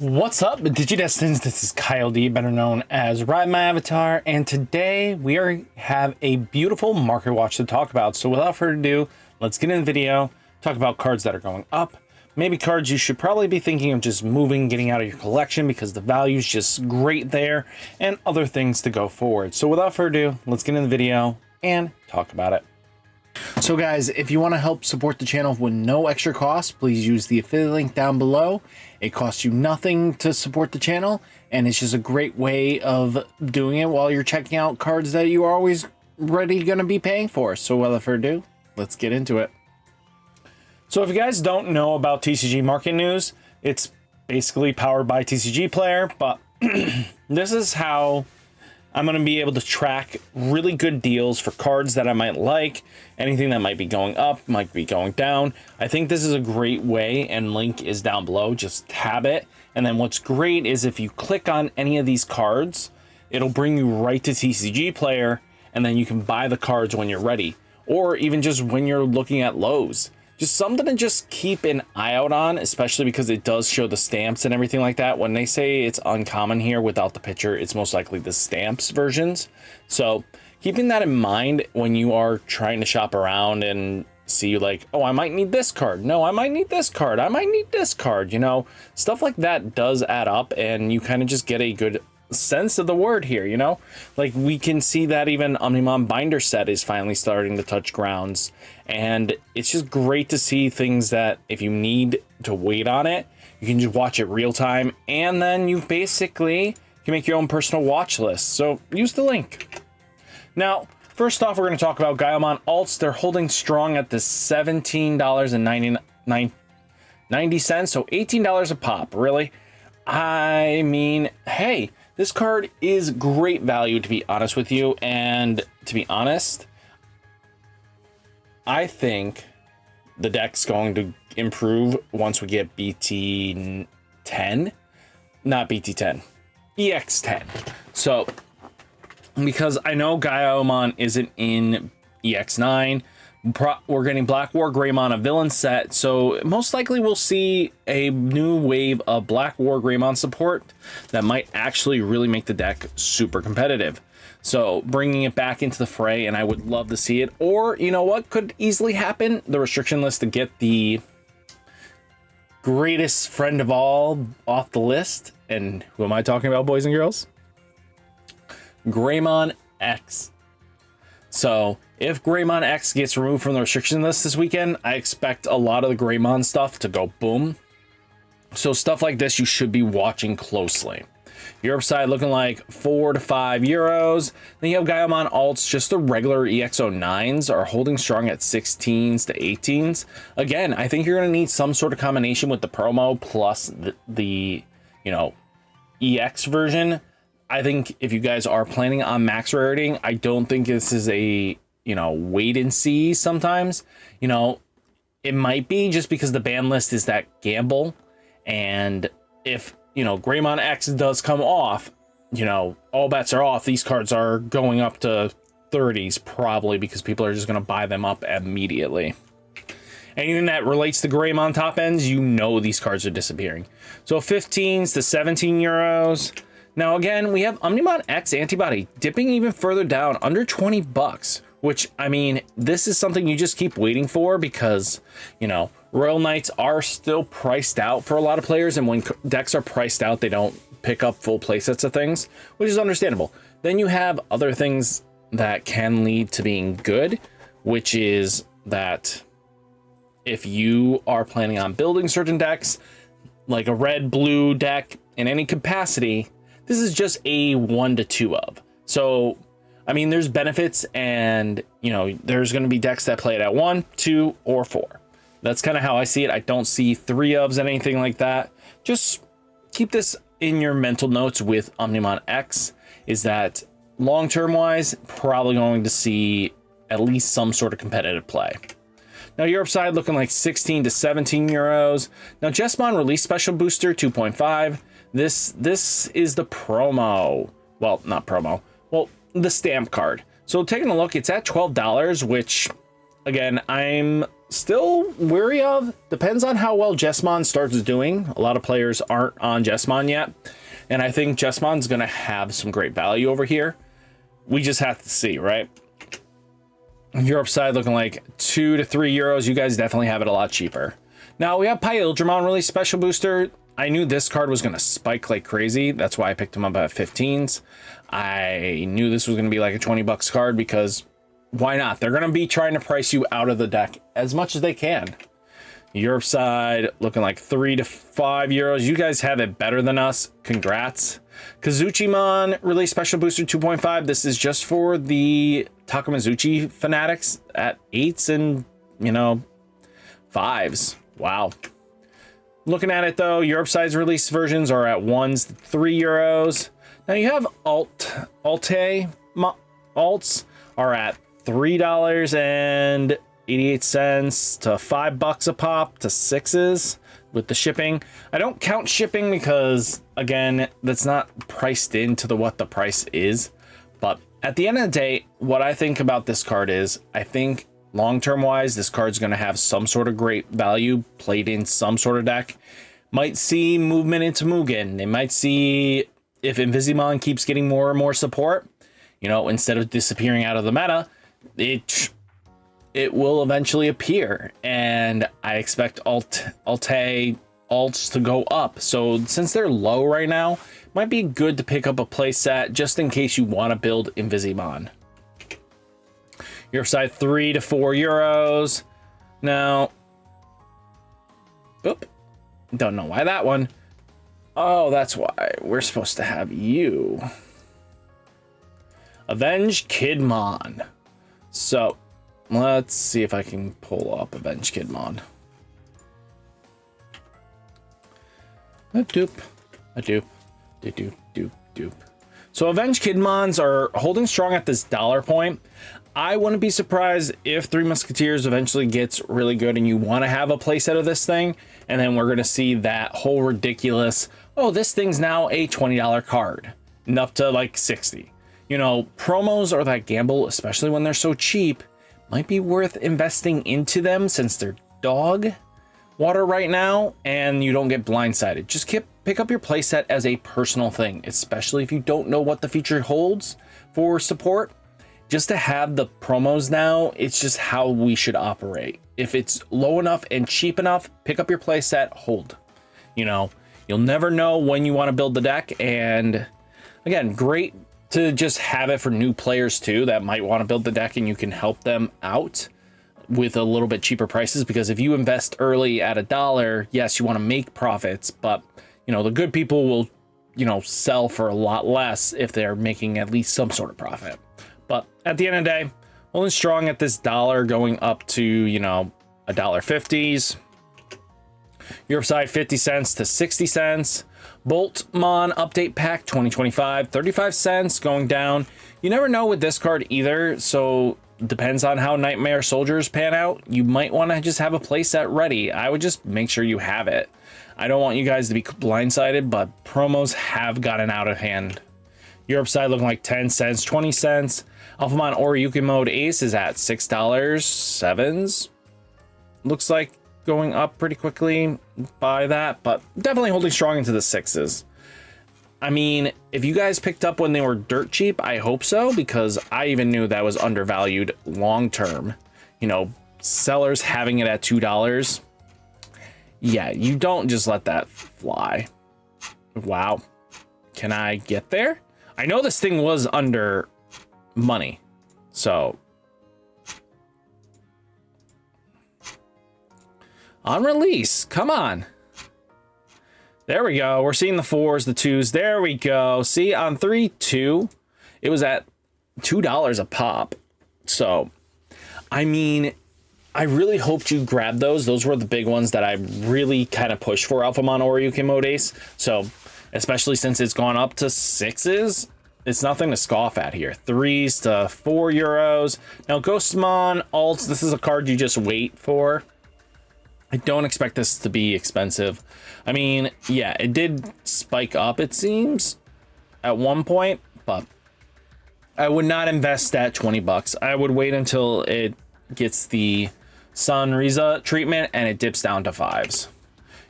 What's up, Digidestins? This is Kyle D, better known as RideMyAvatar, and today we have a beautiful market watch to talk about. So without further ado, let's get in the video, talk about cards that are going up, maybe cards you should probably be thinking of just moving, getting out of your collection because the value's just great there, and other things to go forward. So without further ado, let's get in the video and talk about it. So guys, if you want to help support the channel with no extra cost, please use the affiliate link down below. It costs you nothing to support the channel, and it's just a great way of doing it while you're checking out cards that you are always ready going to be paying for. So without further ado, let's get into it. So if you guys don't know about TCG market news, it's basically powered by TCG Player, but this is how I'm going to be able to track really good deals for cards that I might like, anything that might be going up, might be going down. I think this is a great way, and link is down below. Just tab it. And then what's great is if you click on any of these cards, it'll bring you right to TCG Player, and then you can buy the cards when you're ready, or even just when you're looking at lows. Just something to just keep an eye out on, especially because it does show the stamps and everything like that. When they say it's uncommon here without the picture, it's most likely the stamps versions. So keeping that in mind when you are trying to shop around and see like, oh, I might need this card. No, I might need this card. I might need this card. You know, stuff like that does add up, and you kind of just get a good sense of the word here, you know? Like we can see that even Omnimon binder set is finally starting to touch grounds, and it's just great to see things that if you need to wait on it, you can just watch it real time, and then you basically can make your own personal watch list. So use the link. Now, first off, we're going to talk about Greymon alts. They're holding strong at the $17.90, so $18 a pop. Really? I mean, hey, this card is great value, to be honest with you, and to be honest, I think the deck's going to improve once we get BT10, not BT10, EX10. So, because I know Greymon isn't in EX9, we're getting Black War Greymon, a villain set, so most likely we'll see a new wave of Black War Greymon support that might actually really make the deck super competitive. So bringing it back into the fray, and I would love to see it. Or, you know what could easily happen? The restriction list to get the greatest friend of all off the list. And who am I talking about, boys and girls? Greymon X. So if Greymon X gets removed from the restriction list this weekend, I expect a lot of the Greymon stuff to go boom. So stuff like this you should be watching closely. Europe side looking like 4 to 5 euros. Then you have Greymon alts, just the regular EX09s are holding strong at 16s to 18s. Again, I think you're going to need some sort of combination with the promo plus the you know, EX version. I think if you guys are planning on max raritying, I don't think this is a, you know, wait and see sometimes. You know, it might be just because the ban list is that gamble. And if, you know, Greymon X does come off, you know, all bets are off. These cards are going up to 30s probably because people are just going to buy them up immediately. Anything that relates to Greymon top ends, you know, these cards are disappearing. So 15s to 17 euros. Now, again, we have Omnimon X antibody dipping even further down under 20 bucks, which, I mean, this is something you just keep waiting for because, you know, Royal Knights are still priced out for a lot of players. And when decks are priced out, they don't pick up full playsets of things, which is understandable. Then you have other things that can lead to being good, which is that if you are planning on building certain decks, like a red-blue deck in any capacity, this is just a 1 to 2 of. So, I mean, there's benefits, and, you know, there's going to be decks that play it at 1, 2, or 4. That's kind of how I see it. I don't see 3 ofs and anything like that. Just keep this in your mental notes with Omnimon X, is that long-term wise, probably going to see at least some sort of competitive play. Now, Europe side looking like 16 to 17 euros. Now, Jesmon release special booster 2.5. This is the promo. Well, not promo. Well, the stamp card. So taking a look, it's at $12, which, again, I'm still wary of. Depends on how well Jessamon starts doing. A lot of players aren't on Jessamon yet, and I think Jessamon's going to have some great value over here. We just have to see, right? Europe side looking like 2 to 3 euros. You guys definitely have it a lot cheaper. Now we have Pyldramon release special booster. I knew this card was going to spike like crazy. That's why I picked him up at 15s. I knew this was going to be like a 20 bucks card because why not? They're going to be trying to price you out of the deck as much as they can. Europe side looking like 3 to 5 euros. You guys have it better than us. Congrats. Kazuchimon release special booster 2.5. This is just for the Takamazuchi fanatics at 8s and, you know, 5s. Wow. Looking at it though, Europe side's release versions are at 1s, 3 euros. Now you have alts are at $3.88 to $5 a pop to 6s with the shipping. I don't count shipping because again, that's not priced into what the price is. But at the end of the day, what I think about this card is I think long-term wise, this card's going to have some sort of great value played in some sort of deck. Might see movement into Mugen. They might see if Invisimon keeps getting more and more support, you know, instead of disappearing out of the meta, it will eventually appear. And I expect alts to go up. So since they're low right now, it might be good to pick up a play set just in case you want to build Invisimon. Your side 3 to 4 euros. Now, oop, don't know why that one. Oh, that's why we're supposed to have you. Avenge Kidmon. So let's see if I can pull up Avenge Kidmon. A dupe. So Avenge Kidmons are holding strong at this dollar point. I wouldn't be surprised if Three Musketeers eventually gets really good and you want to have a playset of this thing. And then we're going to see that whole ridiculous, oh, this thing's now a $20 card. And up to like 60. You know, promos are that gamble, especially when they're so cheap. Might be worth investing into them since they're dog water right now and you don't get blindsided. Just pick up your playset as a personal thing, especially if you don't know what the feature holds for support. Just to have the promos now, it's just how we should operate. If it's low enough and cheap enough, pick up your playset, hold. You know, you'll never know when you want to build the deck. And again, great to just have it for new players too that might want to build the deck and you can help them out with a little bit cheaper prices, because if you invest early at $1, yes, you want to make profits, but you know, the good people will, you know, sell for a lot less if they're making at least some sort of profit. But at the end of the day, holding strong at this dollar, going up to, you know, $1.50s. Europe side 50 cents to 60 cents. Boltmon update pack 2025, 35 cents going down. You never know with this card either, so depends on how Nightmare Soldiers pan out. You might want to just have a playset ready. I would just make sure you have it. I don't want you guys to be blindsided, but promos have gotten out of hand. Europe side looking like 10 cents, 20 cents. Alphamon Oryuki Mode Ace is at $6, 7s. Looks like going up pretty quickly by that, but definitely holding strong into the 6s. I mean, if you guys picked up when they were dirt cheap, I hope so, because I even knew that was undervalued long term. You know, sellers having it at $2. Yeah, you don't just let that fly. Wow. Can I get there? I know this thing was under money, so on release, come on. There we go. We're seeing the 4s, the 2s. There we go. See, on 3-2, it was at $2 a pop. So, I mean, I really hoped you grabbed those. Those were the big ones that I really kind of pushed for Alphamon Oryuki Mode Ace. So, especially since it's gone up to 6s, it's nothing to scoff at here. 3s to 4 euros. Now, Ghostmon Alts, this is a card you just wait for. I don't expect this to be expensive. I mean, yeah, it did spike up, it seems, at one point, but I would not invest at 20 bucks. I would wait until it gets the Sunriza treatment, and it dips down to 5s.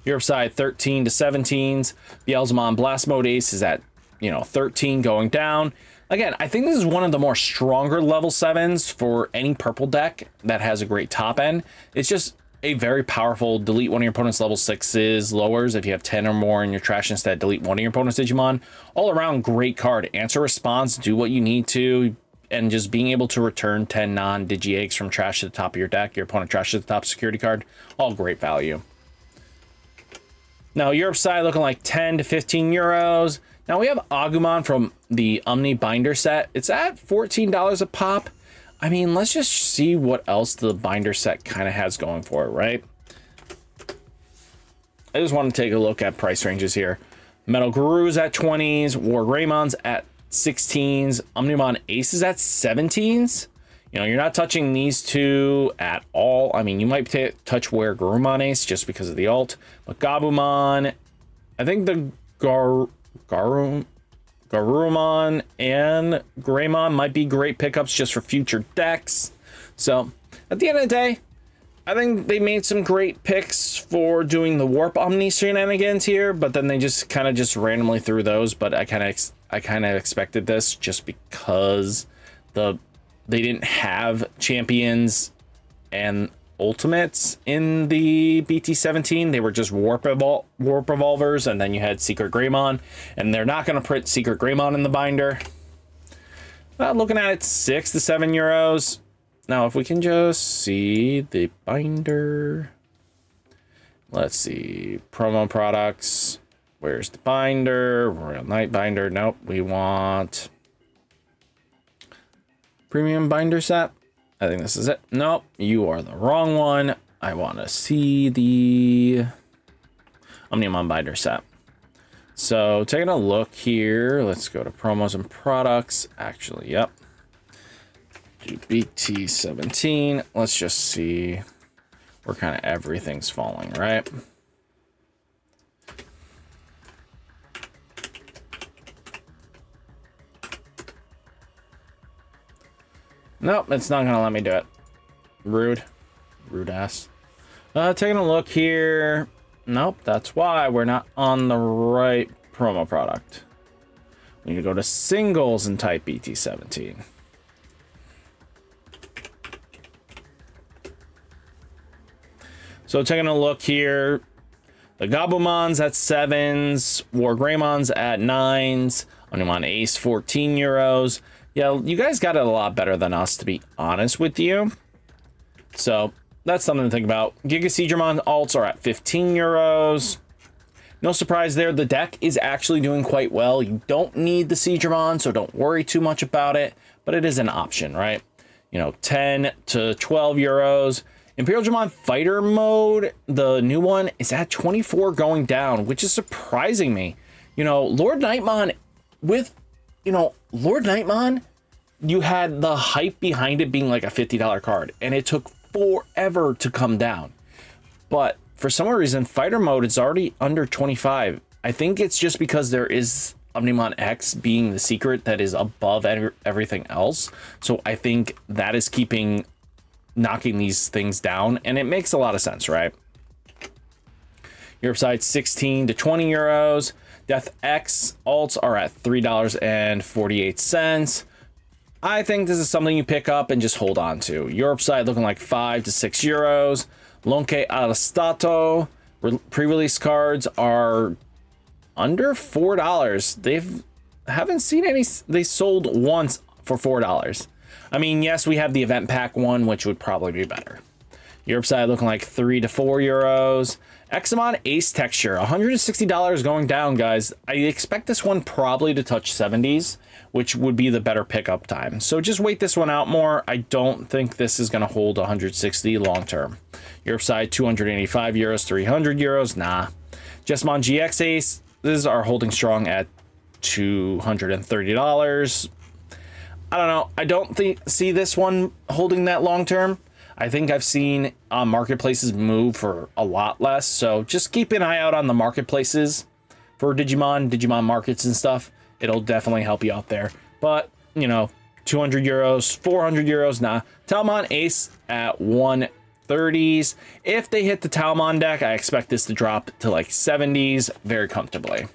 Europe side 13 to 17s. Beelzemon Blast Mode Ace is at 13 going down. Again, I think this is one of the more stronger level 7s for any purple deck that has a great top end. It's just a very powerful delete one of your opponent's level 6s, lowers if you have 10 or more in your trash instead, delete one of your opponent's Digimon. All around great card. Answer response, do what you need to, and just being able to return 10 non-Digi Eggs from trash to the top of your deck, your opponent trash to the top security card, all great value. Now Europe side looking like 10 to 15 euros. Now we have Agumon from the Omni Binder set. It's at $14 a pop. I mean, let's just see what else the binder set kind of has going for it, right? I just want to take a look at price ranges here. Metal Guru's at 20s, War Greymon's at 16s, Omnimon Ace is at 17s. You're not touching these two at all. I mean, you might touch War Greymon Ace just because of the ult, but Gabumon, I think the Garurumon and Greymon might be great pickups just for future decks. So at the end of the day, I think they made some great picks for doing the Warp Omni shenanigans here, but then they just kind of randomly threw those. But I kind of expected this just because they didn't have champions and ultimates in the BT17. They were just warp revolvers, and then you had Secret Greymon, and they're not going to print Secret Greymon in the binder. Looking at it, 6 to 7 euros. Now if we can just see the binder, let's see, promo products, where's the binder? Royal Knight binder. Nope, we want premium binder set. I think this is it. Nope, you are the wrong one. I want to see the Omnimon binder set. So taking a look here, let's go to promos and products. Actually, yep. Do BT17. Let's just see where kind of everything's falling, right? Nope, it's not gonna let me do it. Rude ass. Taking a look here. Nope, that's why we're not on the right promo product. We need to go to singles and type BT17. So taking a look here, the Gabumon's at 7s, War Greymon's at 9s, Omnimon Ace 14 euros. Yeah, you guys got it a lot better than us, to be honest with you. So that's something to think about. Giga Seedramon alts are at 15 euros. No surprise there. The deck is actually doing quite well. You don't need the Seedramon, so don't worry too much about it. But it is an option, right? 10 to 12 euros. Imperial Dramon Fighter Mode, the new one, is at 24 going down, which is surprising me. Lord Nightmon with... Lord Nightmon, you had the hype behind it being like a $50 card, and it took forever to come down. But for some reason, Fighter Mode is already under 25. I think it's just because there is Omnimon X being the secret that is above everything else. So I think that is knocking these things down, and it makes a lot of sense, right? Europe side 16 to 20 euros. Death X alts are at $3.48. I think this is something you pick up and just hold on to. Europe side looking like 5 to 6 euros. Lonke Alastato pre-release cards are under $4. Haven't seen any. They sold once for $4. I mean, yes, we have the event pack one, which would probably be better. Europe side looking like 3 to 4 euros. Examon Ace Texture, $160 going down, guys. I expect this one probably to touch 70s, which would be the better pickup time. So just wait this one out more. I don't think this is going to hold 160 long term. Europe side, 285 euros, 300 euros. Nah. Jessamon GX Ace, these are holding strong at $230. I don't know. I don't see this one holding that long term. I think I've seen marketplaces move for a lot less. So just keep an eye out on the marketplaces for Digimon markets and stuff. It'll definitely help you out there. But, 200 euros, 400 euros, nah. Talmon Ace at 1 30s. If they hit the Talmon deck, I expect this to drop to like 70s very comfortably.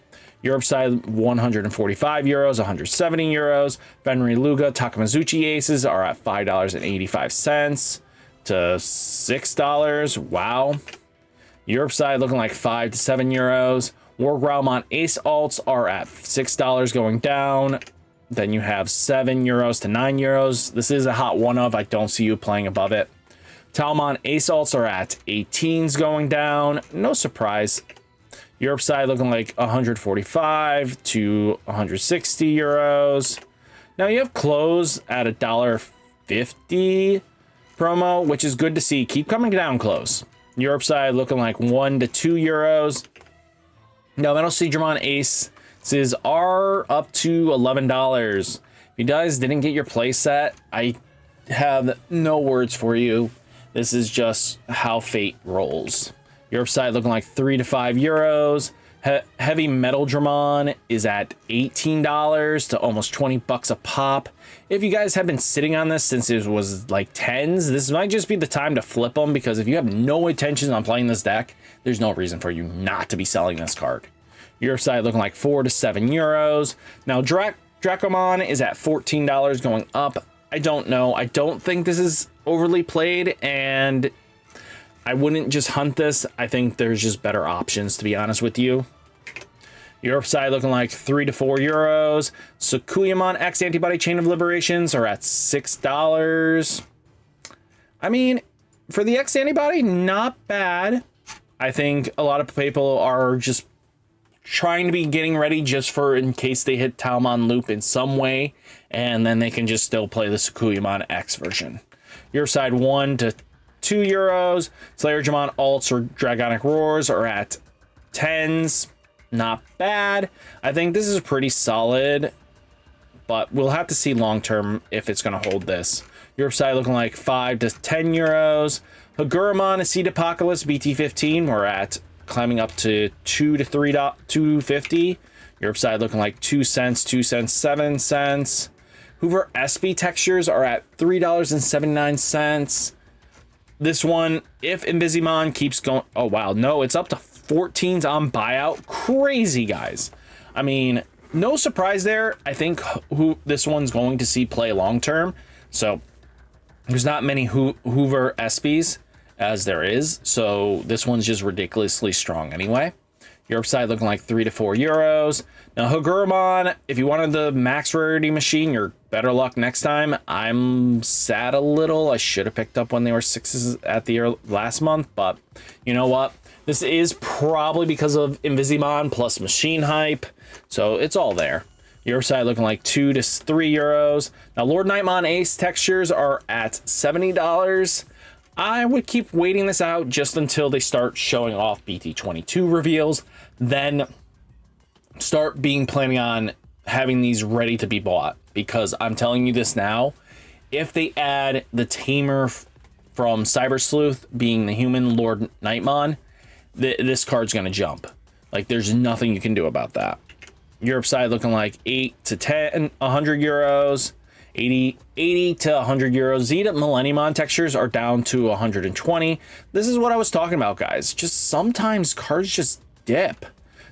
Europe side, 145 euros, 170 euros. Venri Luga Takamazuchi aces are at $5.85 to $6. Wow. Europe side looking like 5 to 7 euros. War Greymon ace alts are at $6 going down. Then you have 7 euros to 9 euros. This is a hot one of. I don't see you playing above it. Talmon ace alts are at 18s going down. No surprise. Europe side looking like 145 to 160 euros. Now you have close at $1.50 promo, which is good to see. Keep coming down close. Europe side looking like 1 to 2 euros. Now Metal Digimon aces are up to $11. If you guys didn't get your play set, I have no words for you. This is just how fate rolls. Europe side looking like 3 to 5 euros. Heavy Metal Dramon is at $18 to almost 20 bucks a pop. If you guys have been sitting on this since it was like 10s, this might just be the time to flip them, because if you have no intentions on playing this deck, there's no reason for you not to be selling this card. Europe side looking like 4 to 7 euros. Now Dracomon is at $14 going up. I don't know. I don't think this is overly played, and I wouldn't just hunt this. I think there's just better options, to be honest with you. Europe side looking like 3 to 4 euros. Sukuyamon X Antibody Chain of Liberations are at $6. I mean, for the X Antibody, not bad. I think a lot of people are just trying to be getting ready just for in case they hit Talmon loop in some way, and then they can just still play the Sukuyamon X version. Your side 1 to 2 euros. Slayer Jamon alts or Dragonic Roars are at 10s. Not bad. I think this is pretty solid, but we'll have to see long term if it's going to hold this. Europe side looking like 5 to 10 euros. Haguramon Seed Apocalypse BT15 we're at climbing up to 2 to 250. Europe side looking like 2 cents, 2 cents, 7 cents. Hoover SB textures are at $3.79. This one, if Invisimon keeps going, oh wow, no, it's up to 14s on buyout. Crazy, guys. I mean, no surprise there. I think this one's going to see play long term. So there's not many Hoover SBs as there is. So this one's just ridiculously strong anyway. Europe side looking like 3 to 4 euros. Now Haguramon, if you wanted the max rarity machine, you're better luck next time. I'm sad a little. I should have picked up when they were 6s at the last month, but you know what? This is probably because of Invisimon plus machine hype, so it's all there. Europe side looking like 2 to 3 euros. Now Lord Nightmon Ace textures are at $70. I would keep waiting this out just until they start showing off BT22 reveals, then start planning on having these ready to be bought, because I'm telling you this now, if they add the tamer from Cyber Sleuth being the human Lord Nightmon, this card's going to jump. Like, there's nothing you can do about that. Europe side looking like 8 to 10, 100 euros. 80 to 100 euros. Zeta Millenniumon textures are down to 120. This is what I was talking about, guys. Just sometimes cards just dip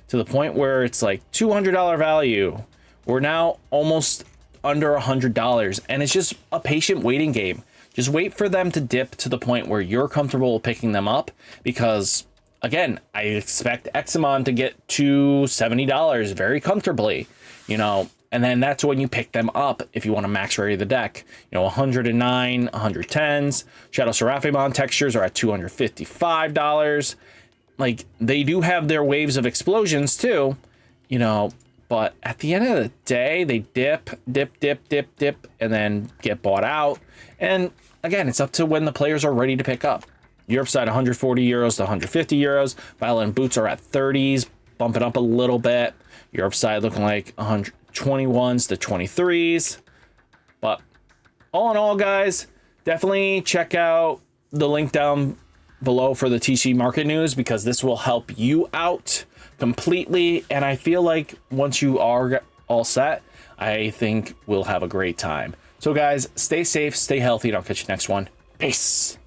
to the point where it's like $200 value. We're now almost under $100, and it's just a patient waiting game. Just wait for them to dip to the point where you're comfortable picking them up, because again, I expect Examon to get to $70 very comfortably, you know, and then that's when you pick them up if you want to max rarity the deck. You know, 109, 110s. Shadow Seraphimon textures are at $255. Like, they do have their waves of explosions too, you know, but at the end of the day, they dip, and then get bought out. And again, it's up to when the players are ready to pick up. Europe side 140 euros to 150 euros. Violin Boots are at 30s, bumping up a little bit. Europe side looking like 121s to 23s. But all in all, guys, definitely check out the link down below for the TC market news, because this will help you out completely. And I feel like once you are all set, I think we'll have a great time. So guys, stay safe, stay healthy, and I'll catch you next one. Peace.